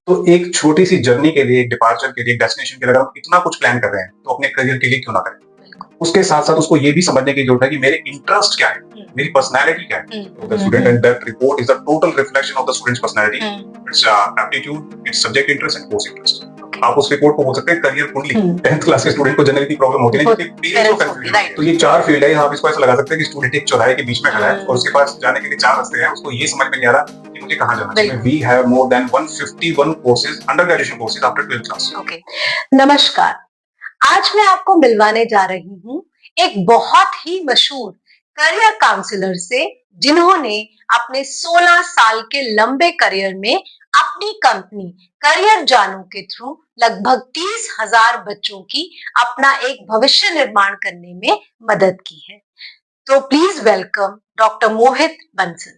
तो एक छोटी-सी जर्नी के लिए, एक डिपार्चर के लिए, एक डेस्टिनेशन के लिए अगर हम इतना कुछ प्लान कर रहे हैं, तो अपने करियर के लिए क्यों ना करें? बिल्कुल। उसके साथ-साथ उसको ये भी समझने की ज़रूरत है कि मेरे इंटरेस्ट क्या है? मेरी पर्सनैलिटी क्या है? The student and that report is a total reflection of the student's personality, its aptitude, its subject interest and course interest. आप उस रिपोर्ट को बोल सकते हैं करियर कुंडली। 10th क्लास के स्टूडेंट को जनरली इतनी प्रॉब्लम होती है ना, क्योंकि पेरेंट्स को कंफ्यूजन होती है। तो ये 4 फील्ड है, आप इसको ऐसा लगा सकते हैं कि स्टूडेंट एक चौराहे के बीच में खड़ा है और उसके पास जाने के लिए 4 रास्ते हैं, उसको ये समझ में नहीं आ रहा कि मुझे कहाँ जाना चाहिए। We have more than 151 courses, undergraduation courses after 12th class. Okay, नमस्कार। आज मैं आपको मिलवाने जा रही हूँ एक बहुत ही मशहूर करियर काउंसलर से, जिन्होंने अपने 16 साल के लंबे करियर में अपनी कंपनी करियर जानू के थ्रू लगभग 30,000 बच्चों की अपना एक भविष्य निर्माण करने में मदद की है। तो please welcome doctor Mohit Bansal.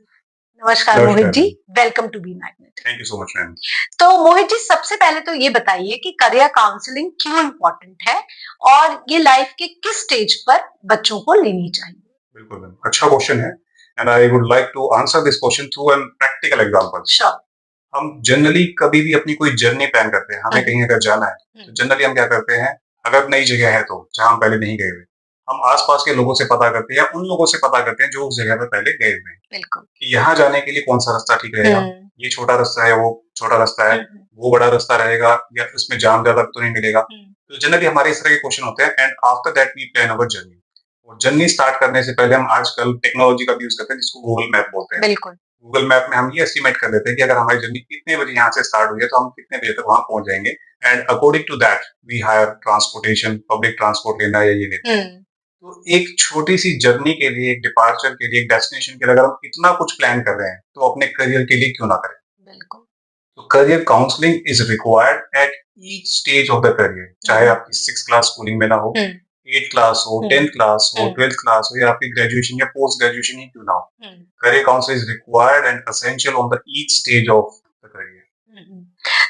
नमस्कार Mohit ji, welcome to B Magnet. Thank you so much ma'am. तो मोहित जी, सबसे पहले तो ये बताइए कि करियर काउंसलिंग क्यों इम्पोर्टेंट है और ये लाइफ के किस स्टेज पर बच्चों को लेनी चाहिए? बिल्कुल मैम, अच्छा क्वेश्चन है and I would like to answer this question through an practical example. Sure. हम जनरली कभी भी अपनी कोई जर्नी प्लान करते हैं, हमें कहीं अगर जाना है तो जनरली हम क्या करते हैं, अगर नई जगह है तो जहां हम पहले नहीं गए हुए, हम आसपास के लोगों से पता करते हैं या उन लोगों से पता करते हैं जो उस जगह पर पहले गए हुए हैं बिल्कुल। कि यहाँ जाने के लिए कौन सा रास्ता ठीक रहेगा। ये छोटा रास्ता है, वो छोटा रास्ता है, वो बड़ा रास्ता रहेगा या उसमें जाम ज्यादा तो नहीं मिलेगा। तो जनरली हमारे इस तरह के क्वेश्चन होते हैं and after that we plan our journey. और जर्नी स्टार्ट करने से पहले हम आजकल टेक्नोलॉजी का भी यूज करते हैं जिसको गूगल मैप बोलते हैं। बिल्कुल। गूगल मैप में हम ये एस्टिमेट कर देते हैं कि अगर हमारी जर्नी कितने बजे यहाँ से स्टार्ट हुई है तो हम कितने बजे तक वहां पहुंच जाएंगे and according to that we hire transportation, public transport लेना है या ये लेना है। तो एक छोटी सी जर्नी के लिए, एक डिपार्चर के लिए, एक डेस्टिनेशन के लिए अगर हम इतना कुछ प्लान कर रहे हैं तो अपने करियर के लिए क्यों ना करें? बिल्कुल। तो career counselling is required at each stage of the career, चाहे आपकी 6 क्लास स्कूलिंग में ना हो, 8 क्लास हो, 10th क्लास हो, 12th क्लास हो या आपकी ग्रेजुएशन या पोस्ट ग्रेजुएशन ही क्यों ना हो। Career counselling is required and essential on the each stage of the career.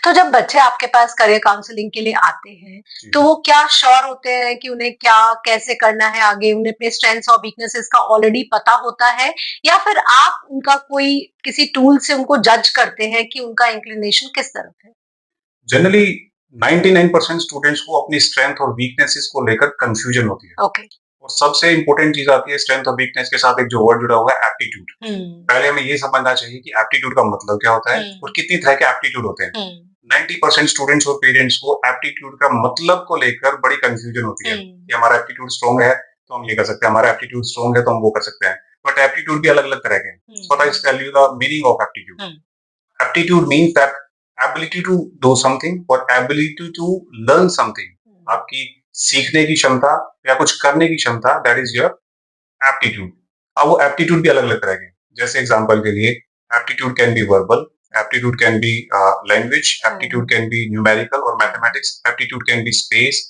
तो जब बच्चे आपके पास करियर काउंसलिंग के लिए आते हैं, तो वो क्या श्योर होते हैं कि उन्हें क्या कैसे करना है आगे? उन्हें अपने स्ट्रेंथ्स और वीकनेसेस का ऑलरेडी पता होता है या फिर आप उनका कोई किसी टूल से उनको जज करते हैं कि उनका इंक्लिनेशन किस तरफ है? जनरली 99% स्टूडेंट्स को अपनी स्ट्रेंथ और वीकनेसेस को लेकर कंफ्यूजन होती है। ओके। और सबसे इंपॉर्टेंट चीज आती है स्ट्रेंथ और वीकनेस के साथ एक जो वर्ड जुड़ा हुआ है एप्टीट्यूड। पहले हमें ये समझना चाहिए कि एप्टीट्यूड का मतलब क्या होता है और कितनी तरह के एप्टीट्यूड होते हैं। 90% स्टूडेंट्स और पेरेंट्स को एप्टीट्यूड का मतलब को लेकर बड़ी कंफ्यूजन होती है कि हमारा एप्टीट्यूड स्ट्रॉन्ग है तो हम ये कर सकते हैं, हमारा एप्टीट्यूड स्ट्रॉन्ग है तो हम वो कर सकते हैं। बट एप्टीट्यूड भी अलग अलग तरह के हैं। What I tell you the meaning of aptitude. Aptitude means that ability to do something और एबिलिटी टू लर्न समथिंग। आपकी सीखने की क्षमता या कुछ करने की क्षमता, दैट इज योर एप्टीट्यूड। अब वो एप्टीट्यूड भी अलग अलग तरह के, जैसे एग्जांपल के लिए aptitude can be verbal, aptitude can be language, aptitude can be numerical और mathematics, aptitude can be space,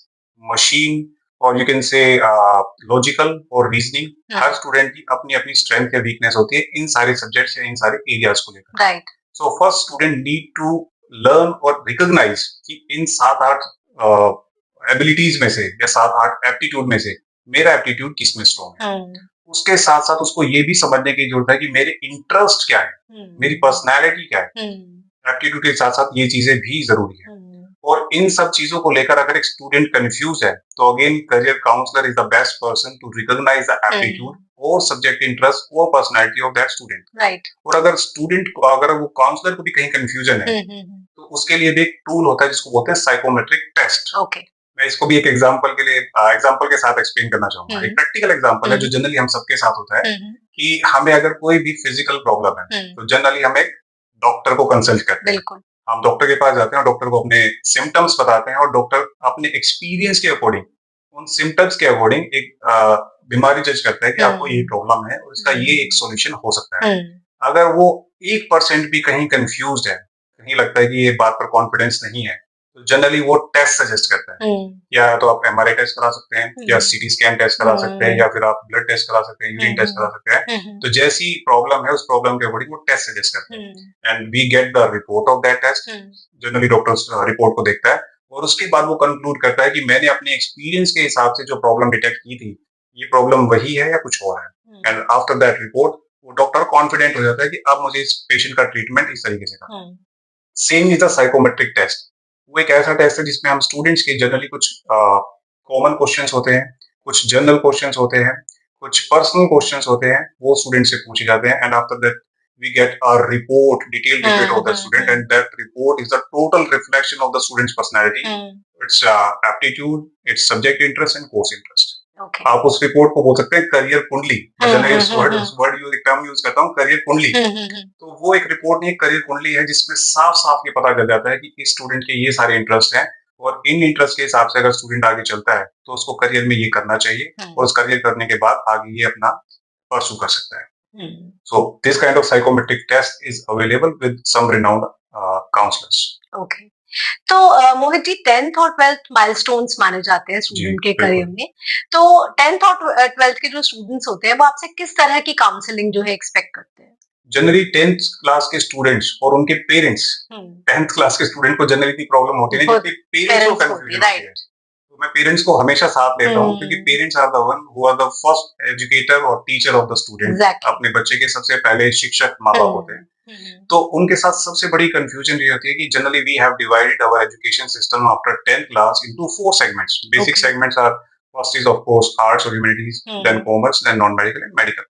machine और यू कैन से लॉजिकल और रीजनिंग। हर स्टूडेंट की अपनी अपनी स्ट्रेंथ या वीकनेस होती है इन सारे सब्जेक्ट्स या इन सारे एरियाज को लेकर। Right. So first student need to learn और रिकॉग्नाइज कि इन 7-8 एबिलिटीज में से या 7-8 एप्टीट्यूड में से मेरा एप्टीट्यूड किसमें स्ट्रॉन्ग है। उसके साथ साथ उसको ये भी समझने की जरूरत है कि मेरे इंटरेस्ट क्या है, मेरी पर्सनैलिटी क्या है। एप्टीट्यूड के साथ साथ ये चीजें भी जरूरी है। और इन सब चीजों को लेकर अगर एक स्टूडेंट कंफ्यूज है तो again career counsellor is the best person to recognise the aptitude और सब्जेक्ट इंटरेस्ट और personality of that student. Right. और अगर स्टूडेंट को, अगर वो काउंसलर को भी कहीं कंफ्यूजन है तो उसके लिए भी एक टूल होता है जिसको बोलते हैं साइकोमेट्रिक टेस्ट। ओके। मैं इसको भी एक एग्जांपल के लिए एग्जांपल के साथ एक्सप्लेन करना चाहूंगा। एक प्रैक्टिकल एग्जांपल है जो जनरली हम सबके साथ होता है कि हमें अगर कोई भी फिजिकल प्रॉब्लम है तो जनरली हम एक डॉक्टर को कंसल्ट करते हैं। बिल्कुल। हम डॉक्टर के पास जाते हैं और डॉक्टर को अपने सिम्टम्स बताते हैं और डॉक्टर अपने एक्सपीरियंस के अकॉर्डिंग, उन सिम्टम्स के अकॉर्डिंग एक बीमारी जज करता है कि आपको ये प्रॉब्लम है और इसका ये एक सॉल्यूशन हो सकता है। अगर वो 1% भी कहीं कंफ्यूज्ड है, कहीं लगता है कि ये बात पर कॉन्फिडेंस नहीं है, तो जनरली वो टेस्ट सजेस्ट करता है। या तो आप एमआरआई टेस्ट करा सकते हैं या सीटी स्कैन टेस्ट करा सकते हैं या फिर आप ब्लड टेस्ट करा सकते हैं, यूरिन टेस्ट करा सकते हैं। तो जैसी प्रॉब्लम है उस प्रॉब्लम के अकॉर्डिंग वो टेस्ट सजेस्ट करते हैं and we get the report of that test. Generally doctor report को देखता है और उसके बाद वो कंक्लूड करता है कि मैंने अपने एक्सपीरियंस के हिसाब से जो प्रॉब्लम डिटेक्ट की थी, ये प्रॉब्लम वही है या कुछ और है। एंड आफ्टर दैट रिपोर्ट वो डॉक्टर कॉन्फिडेंट हो जाता है कि अब मुझे इस पेशेंट का ट्रीटमेंट इस तरीके से करना है। Same is the psychometric test. वो एक ऐसा टेस्ट है जिसमें हम स्टूडेंट्स के जनरली कुछ कॉमन क्वेश्चंस होते हैं, कुछ जनरल क्वेश्चंस होते हैं, कुछ पर्सनल क्वेश्चंस होते हैं, वो स्टूडेंट से पूछे जाते हैं, and after that we get a report, detailed report of the student, and that report is the total reflection of the student's personality, its aptitude, its subject interest and course interest. Okay. आप उस report को बोल सकते हैं career कुंडली। मैं generally इस word term use करता हूँ, करियर कुंडली। तो वो एक रिपोर्ट नहीं, एक करियर कुंडली है जिसमें साफ साफ ये पता चल जाता है कि इस स्टूडेंट के ये सारे इंटरेस्ट हैं, और इन इंटरेस्ट के हिसाब से अगर स्टूडेंट आगे चलता है तो उसको करियर में ये करना चाहिए, और उस करियर करने के बाद आगे ये अपना परसू कर सकता है। So this kind of psychometric test is available with some renowned counselors. Okay. तो मोहित जी 10th और 12th माइलस्टोन्स माने जाते हैं स्टूडेंट के करियर में। तो 10th और 12th के जो स्टूडेंट्स होते हैं वो आपसे किस तरह की काउंसलिंग जो है एक्सपेक्ट करते हैं? जनरली 10th क्लास के स्टूडेंट्स और उनके पेरेंट्स, 10th क्लास के स्टूडेंट को जनरली इतनी प्रॉब्लम होती है क्योंकि पेरेंट्स को कंफ्यूजन होती है। मैं पेरेंट्स को हमेशा साथ लेता हूँ क्योंकि parents are the one who are the first educator और टीचर ऑफ द स्टूडेंट। अपने बच्चे के सबसे पहले शिक्षक माँ बाप होते हैं। तो उनके साथ सबसे बड़ी कंफ्यूजन ये होती है कि generally we have divided our education system after 10th class into 4 segments. Basic segments are first is of course arts और humanities, then commerce, then non medical and medical.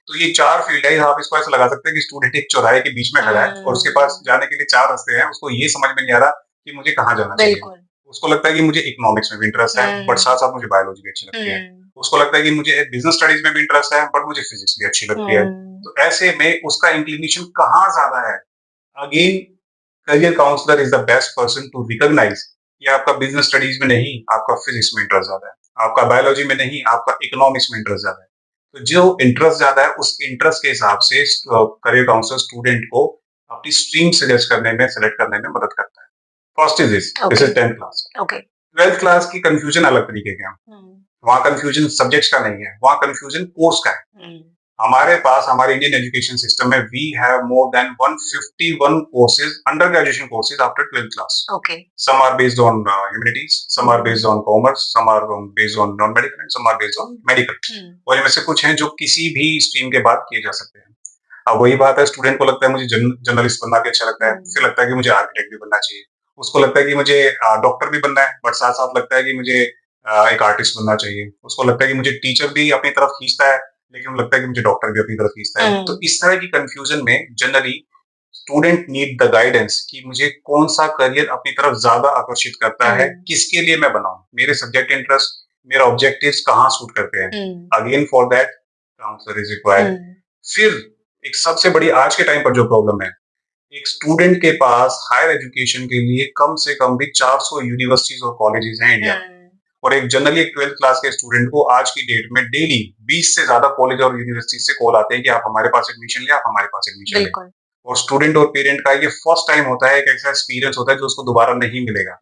तो ये 4 फील्ड है। आप इसको ऐसा लगा सकते हैं कि स्टूडेंट एक चौराहे के बीच में खड़ा है और उसके पास जाने के लिए 4 रास्ते हैं। उसको ये समझ में नहीं आ रहा कि मुझे कहाँ जाना चाहिए। उसको लगता है कि मुझे इकोनॉमिक्स में भी इंटरेस्ट है, बट साथ साथ मुझे बायोलॉजी भी अच्छी लगती है। उसको लगता है कि मुझे बिजनेस स्टडीज में भी इंटरेस्ट है, बट मुझे फिजिक्स भी अच्छी लगती है। तो ऐसे में उसका इंक्लिनेशन कहाँ ज्यादा है? Again career counsellor is the best person to recognise कि आपका बिजनेस स्टडीज में नहीं, आपका फिजिक्स में इंटरेस्ट ज्यादा है, आपका बायोलॉजी में नहीं, आपका इकोनॉमिक्स में इंटरेस्ट ज्यादा है। तो जो इंटरेस्ट ज्यादा है उस इंटरेस्ट के हिसाब से करियर काउंसलर स्टूडेंट को अपनी स्ट्रीम सजेस्ट करने में, सेलेक्ट करने में मदद करता है। First is this is 10th class. 12th class की कंफ्यूजन अलग तरीके के हैं। वहाँ कंफ्यूजन सब्जेक्ट्स का नहीं है, वहाँ कंफ्यूजन कोर्स का है। हमारे पास हमारे इंडियन एजुकेशन सिस्टम में we have more than 151 courses, under graduation courses after 12th class. Some are based on humanities, some are based on commerce, some are based on non medical and some are based on medical. और इनमें से कुछ हैं जो किसी भी stream के बाद किए जा सकते हैं। अब वही बात है, स्टूडेंट को लगता है मुझे जर्नलिस्ट बनना भी अच्छा लगता है, फिर लगता है कि मुझे आर्किटेक्ट भी बनना चाहिए। उसको लगता है कि मुझे डॉक्टर भी बनना है, बट साथ साथ लगता है कि मुझे एक आर्टिस्ट बनना चाहिए। उसको लगता है कि मुझे टीचर भी अपनी तरफ खींचता है, लेकिन लगता है कि मुझे डॉक्टर भी अपनी तरफ खींचता है। तो इस तरह की कंफ्यूजन में generally student need the guidance कि मुझे कौन सा करियर अपनी तरफ ज्यादा आकर्षित करता है, किसके लिए मैं बनाऊं, मेरे सब्जेक्ट इंटरेस्ट, मेरा ऑब्जेक्टिव्स कहाँ सूट करते हैं। Again for that counsellor is required. फिर एक सबसे बड़ी आज के टाइम पर जो प्रॉब्लम है, एक स्टूडेंट के पास हायर एजुकेशन के लिए कम से कम भी 400 यूनिवर्सिटीज और कॉलेजेस हैं इंडिया में। और एक जनरली एक 12th क्लास के स्टूडेंट को आज की डेट में डेली 20 से ज्यादा कॉलेज और यूनिवर्सिटी से कॉल आते हैं कि आप हमारे पास एडमिशन ले, आप हमारे पास एडमिशन ले। और स्टूडेंट और पेरेंट का ये फर्स्ट टाइम होता है, एक ऐसा एक्सपीरियंस होता है जो उसको दोबारा नहीं मिलेगा।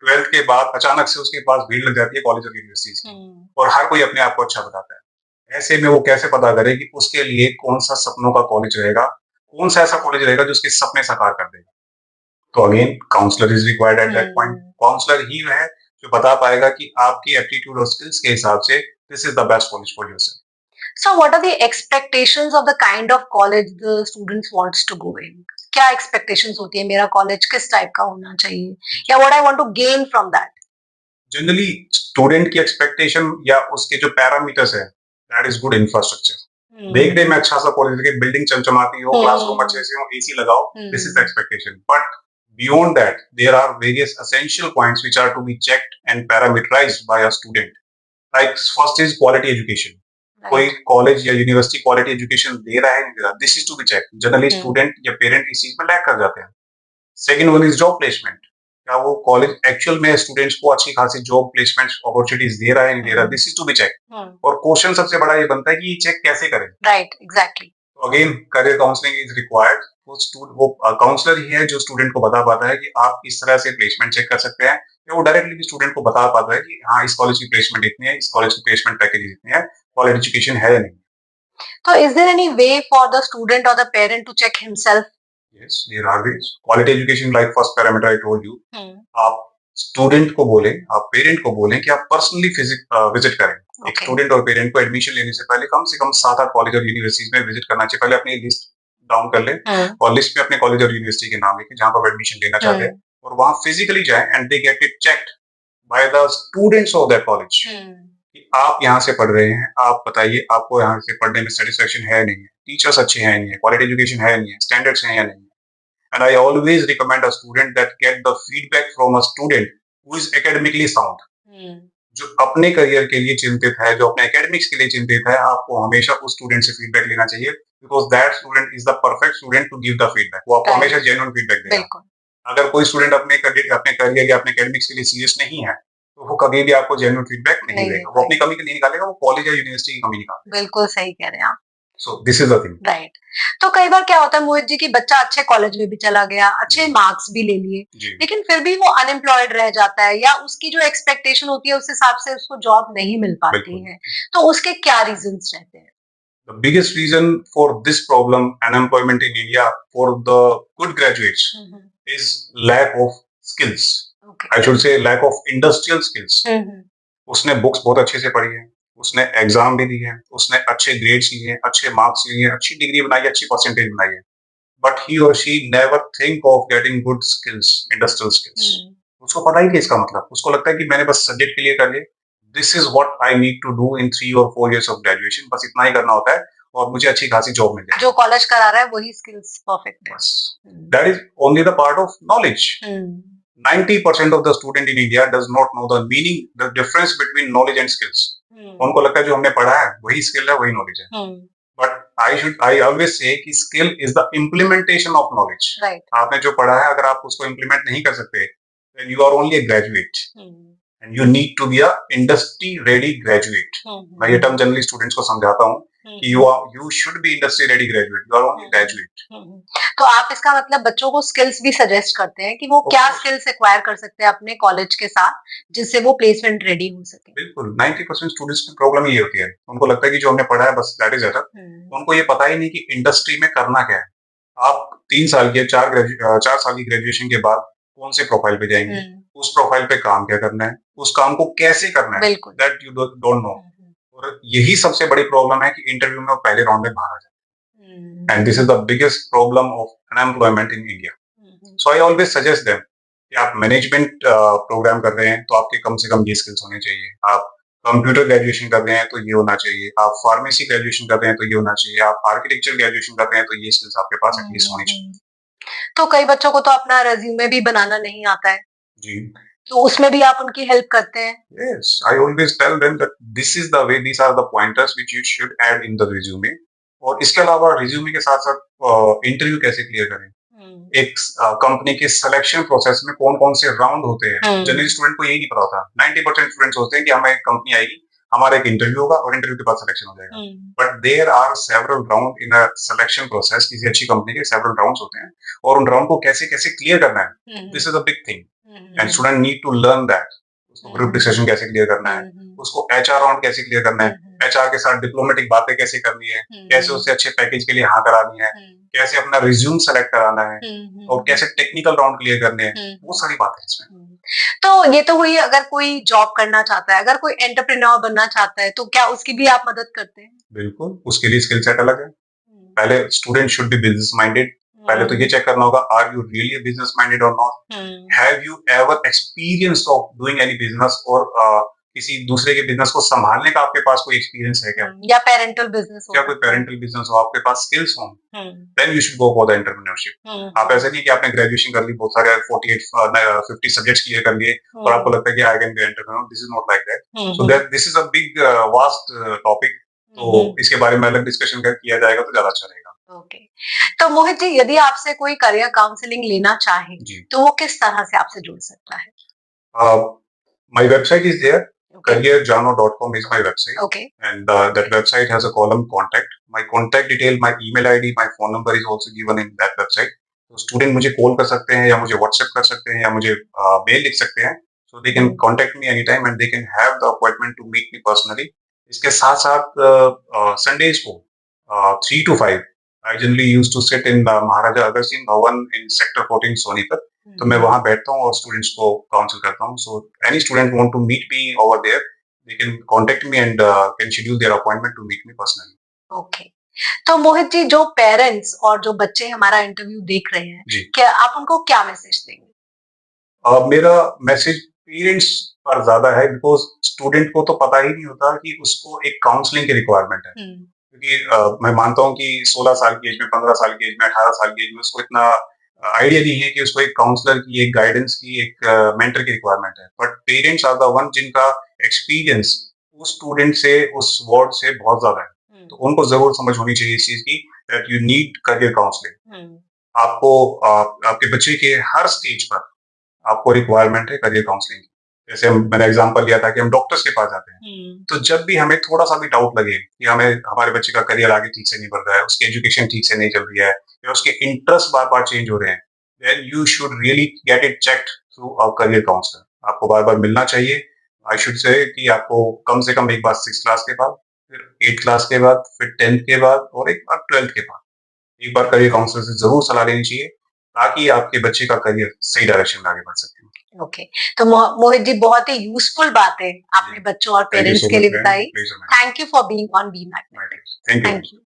12th के बाद अचानक से उसके पास भीड़ लग जाती है कॉलेज और यूनिवर्सिटीज की, और हर कोई अपने आप को अच्छा बताता है। ऐसे में वो कैसे पता करे कि उसके लिए कौन सा सपनों का कॉलेज रहेगा, कौन सा ऐसा कॉलेज रहेगा जो उसके सपने साकार कर देगा। तो again counsellor is required at that point. Counsellor ही है जो बता पाएगा कि आपकी एप्टीट्यूड और स्किल्स के हिसाब से this is the best college for yourself. So what are the expectations of the kind of college the students wants to go in? क्या expectations होती है, मेरा कॉलेज किस टाइप का होना चाहिए, या what I want to gain from that? Generally student की एक्सपेक्टेशन या उसके जो पैरामीटर्स है, दैट इज गुड इंफ्रास्ट्रक्चर। देखने में अच्छा सा कॉलेज के बिल्डिंग चमचमाती हो, क्लासरूम अच्छे से हो, एसी लगाओ, this is the expectation. But beyond that there are various essential points which are to be checked and parameterized by a student. Like first is quality education. कोई college या university quality education दे रहा है नहीं दे रहा, this is to be check. जनरली student या पेरेंट इस चीज में लैग कर जाते हैं। Second one is job placement. क्या वो कॉलेज एक्चुअल में स्टूडेंट्स को अच्छी खासी जॉब प्लेसमेंट अपॉर्चुनिटीज दे रहा है नहीं दे रहा, this is to be check. और क्वेश्चन सबसे बड़ा ये बनता है कि ये चेक कैसे करें। Right, exactly. Again career counselling is required. वो काउंसलर ही है जो स्टूडेंट को बता पाता है कि आप इस तरह से प्लेसमेंट चेक कर सकते हैं, या वो डायरेक्टली भी स्टूडेंट को बता पाता है कि हाँ इस कॉलेज की प्लेसमेंट इतनी है, इस कॉलेज की प्लेसमेंट पैकेज इतनी है, क्वालिटी एजुकेशन है या नहीं। तो is there any way for the student और the parent to check himself? Yes, there are ways. Quality education like first parameter I told you, आप स्टूडेंट को बोलें, आप पेरेंट को बोलें कि आप पर्सनली विजिट करें। एक स्टूडेंट और पेरेंट को एडमिशन लेने से पहले कम से कम 7-8 कॉलेज और यूनिवर्सिटीज में विजिट करना चाहिए। पहले अपनी लिस्ट डाउन कर लें और लिस्ट में अपने कॉलेज और यूनिवर्सिटी के नाम लिखें जहाँ पर एडमिशन लेना चाहते हैं और वहाँ फिजिकली जाएं and they get it checked by the students of that college कि आप यहाँ से पढ़ रहे हैं, आप बताइए आपको यहाँ से पढ़ने में सेटिस्फेक्शन है नहीं है, टीचर्स अच्छे हैं नहीं है, क्वालिटी एजुकेशन है नहीं है, स्टैंडर्ड्स हैं या नहीं है। And I always recommend a student that get the feedback from a student who is academically sound. जो अपने करियर के लिए चिंतित है, जो अपने एकेडमिक्स के लिए चिंतित है, आपको हमेशा उस स्टूडेंट से फीडबैक लेना चाहिए because that student is the perfect student to give the feedback. वो आपको हमेशा जेन्युइन फीडबैक देगा। अगर कोई स्टूडेंट अपने करियर या अपने एकेडमिक्स के लिए सीरियस नहीं है तो वो कभी भी आपको जेन्युइन फीडबैक नहीं देगा। वो अपनी कमी नहीं निकालेगा, वो कॉलेज या यूनिवर्सिटी की कमी निकालेगा। बिल्कुल सही कह रहे हैं आप। So this is the thing. Right. तो कई बार क्या होता है मोहित जी कि बच्चा अच्छे कॉलेज में भी चला गया, अच्छे मार्क्स भी ले लिए, लेकिन फिर भी वो अनएम्प्लॉयड रह जाता है या उसकी जो एक्सपेक्टेशन होती है उस हिसाब से उसको जॉब नहीं मिल पाती है, तो उसके क्या रीजंस रहते हैं? The biggest reason for this problem, unemployment in India, for the good graduates, is lack of skills. Okay. I should say lack of industrial skills. उसने बुक्स बहुत अच्छे से पढ़ी है, उसने एग्जाम भी दी है, उसने अच्छे ग्रेड्स लिए हैं, अच्छे मार्क्स लिए हैं, अच्छी डिग्री बनाई है, अच्छी परसेंटेज बनाई है, बट ही और she never think of getting good skills, industrial skills. उसको पता ही नहीं इसका मतलब, उसको लगता है कि मैंने बस सब्जेक्ट क्लियर कर लिए, this is what I need to do in 3 और 4 years ऑफ ग्रेजुएशन, बस इतना ही करना होता है और मुझे अच्छी खासी जॉब मिल जाएगी। जो कॉलेज करा रहा है वही स्किल्स परफेक्ट है। बस that is only the part of knowledge. 90% of the student in India does not know the meaning, the difference between knowledge and skills. उनको लगता है जो हमने पढ़ा है वही स्किल है, वही नॉलेज है। बट I always say कि skill is the implementation of knowledge. आपने जो पढ़ा है अगर आप उसको इम्प्लीमेंट नहीं कर सकते then you are only a graduate and you need to be a industry ready graduate. मैं ये टर्म जनरली स्टूडेंट्स को समझाता हूँ कि you should be industry ready graduate, you are only graduate. तो आप इसका मतलब बच्चों को स्किल्स भी सजेस्ट करते हैं कि वो क्या स्किल्स एक्वायर कर सकते हैं अपने कॉलेज के साथ जिससे वो प्लेसमेंट रेडी हो सके? बिल्कुल, 90% स्टूडेंट्स की प्रॉब्लम ये होती है, उनको लगता है कि जो हमने पढ़ा है बस दैट इज इनफ। उनको ये पता ही नहीं कि इंडस्ट्री में करना क्या है। आप 3 साल के 4 साल की ग्रेजुएशन के बाद कौन से प्रोफाइल पे जाएंगे, उस प्रोफाइल पे काम क्या करना है, उस काम को कैसे करना है, दैट यू डोंट नो। और यही सबसे बड़ी प्रॉब्लम है कि इंटरव्यू में पहले राउंड में बाहर आ जाते हैं। And this is the biggest problem of unemployment in India. So I always suggest them कि आप मैनेजमेंट प्रोग्राम कर रहे हैं तो आपके कम से कम ये स्किल्स होने चाहिए। आप कंप्यूटर ग्रेजुएशन कर रहे हैं तो ये होना चाहिए, आप फार्मेसी ग्रेजुएशन कर रहे हैं तो ये होना चाहिए, आप आर्किटेक्चर ग्रेजुएशन कर रहे हैं तो ये स्किल्स आपके पास एटलीस्ट होनी चाहिए। तो कई बच्चों को तो अपना रेज्यूमे भी बनाना नहीं आता है जी, तो उसमें भी आप उनकी हेल्प करते हैं? Yes, I always tell them that this is the way, these are the pointers which you should add in the resume. और इसके अलावा रिज्यूमे के साथ साथ इंटरव्यू कैसे क्लियर करें, एक कंपनी के सिलेक्शन प्रोसेस में कौन कौन से राउंड होते हैं, जनरली स्टूडेंट को यही नहीं पता होता। 90% स्टूडेंट सोचते हैं कि हमें एक कंपनी आएगी, हमारा एक इंटरव्यू होगा और इंटरव्यू के बाद सिलेक्शन हो जाएगा, but there are several round in a selection process. किसी अच्छी कंपनी के सेवरल राउंड्स होते हैं और उन राउंड को कैसे कैसे क्लियर करना है, this is a big thing and student need to learn that. उसको ग्रुप डिस्कशन कैसे क्लियर करना है, उसको एचआर राउंड कैसे क्लियर करना है, एचआर के साथ डिप्लोमेटिक बातें कैसे करनी है, कैसे उससे अच्छे पैकेज के लिए हाँ करानी है, कैसे अपना रिज्यूम सेलेक्ट कराना है और कैसे टेक्निकल राउंड क्लियर करने हैं, वो सारी बातें इसमें। तो ये तो हुई अगर कोई जॉब करना चाहता है, अगर कोई एंटरप्रेन्योर बनना चाहता है तो क्या उसकी भी आप मदद करते हैं? बिल्कुल, उसके लिए स्किल सेट अलग है। पहले student should be business minded. पहले तो ये चेक करना होगा, are you really a business minded और not, have you ever experienced of doing any business, और किसी दूसरे के बिजनेस को संभालने का आपके पास कोई एक्सपीरियंस है क्या, या पेरेंटल बिजनेस हो, क्या कोई पेरेंटल बिजनेस हो, आपके पास स्किल्स हो, then you should go for the entrepreneurship. आप ऐसे नहीं कि आपने ग्रेजुएशन कर ली, बहुत सारे 50 सब्जेक्ट्स क्लियर कर लिए और आपको लगता है कि I can be entrepreneur, this is not like that. So that this is a big vast topic, तो इसके बारे में अलग डिस्कशन किया जाएगा तो ज्यादा अच्छा रहेगा। ओके, तो मोहित जी यदि आपसे कोई करियर काउंसलिंग लेना चाहे तो वो किस तरह से आपसे जुड़ सकता है? My website is there, careerjano.com is my website. Okay. And that website has a column contact. My contact detail, my email ID, my phone number is also given in that website. तो student मुझे call कर सकते हैं या मुझे WhatsApp कर सकते हैं या मुझे मेल लिख सकते हैं, so they can contact me anytime and they can have the appointment to meet me personally. इसके साथ साथ संडेज को 3 to 5 I generally used to sit in महाराजा अगर सिंह भवन in sector 14 सोनीपत, तो मैं वहां बैठता हूँ और स्टूडेंट्स को काउंसिल करता हूँ। So any student want to meet me over there, they can contact me and can schedule their appointment to meet me personally. Okay, तो मोहित जी, जो पेरेंट्स और जो बच्चे हमारा इंटरव्यू देख रहे हैं, जी। क्या आप उनको क्या मैसेज देंगे? मेरा मैसेज पेरेंट्स पर ज़्यादा है, बिकॉज़ स्टूडेंट को तो पता ही नहीं होता कि उसको एक काउंसलिंग की रिक्वायरमेंट है। हुँ, क्योंकि मैं मानता हूँ कि 16 साल की एज में, 15 साल की एज में, 18 साल की एज में उसको इतना आइडिया नहीं है कि उसको एक काउंसलर की, एक गाइडेंस की, एक मेंटर की रिक्वायरमेंट है। But parents are the one जिनका एक्सपीरियंस उस स्टूडेंट से, उस वर्ड से बहुत ज़्यादा है। हुँ, तो उनको ज़रूर समझ होनी चाहिए इस चीज़ की that you need career counselling. हुँ, आपको आपके बच्चे के हर स्टेज पर आपको रिक्वायरमेंट है करियर काउंसलिंग की। जैसे मैंने एग्जांपल लिया था कि हम डॉक्टर्स के पास जाते हैं। हुँ, तो जब भी हमें थोड़ा-सा भी डाउट लगे कि हमें हमारे बच्चे का करियर आगे ठीक से नहीं बढ़ रहा है, उसकी एजुकेशन ठीक से नहीं चल रही है या उसके इंटरेस्ट बार-बार चेंज हो रहे हैं, then you should really get it checked through a career counsellor. आपको बार-बार मिलना चाहिए। आई शुड से कि आपको कम से कम एक बार 6th क्लास के बाद, फिर 8th क्लास के बाद, फिर 10th के बाद और एक बार 12th के बाद। एक बार करियर काउंसलर से ज़रूर सलाह लेनी चाहिए, ताकि आपके बच्चे का करियर सही डायरेक्शन में आगे बढ़ सके। ओके। तो मोहित जी, बहुत ही यूज़फुल बातें आपने जी, बच्चों और थैंक यू पेरेंट्स सो के मच लिए मैम, बताई। Please ma'am. Thank you for being on be magnetic. Thank you. Thank you.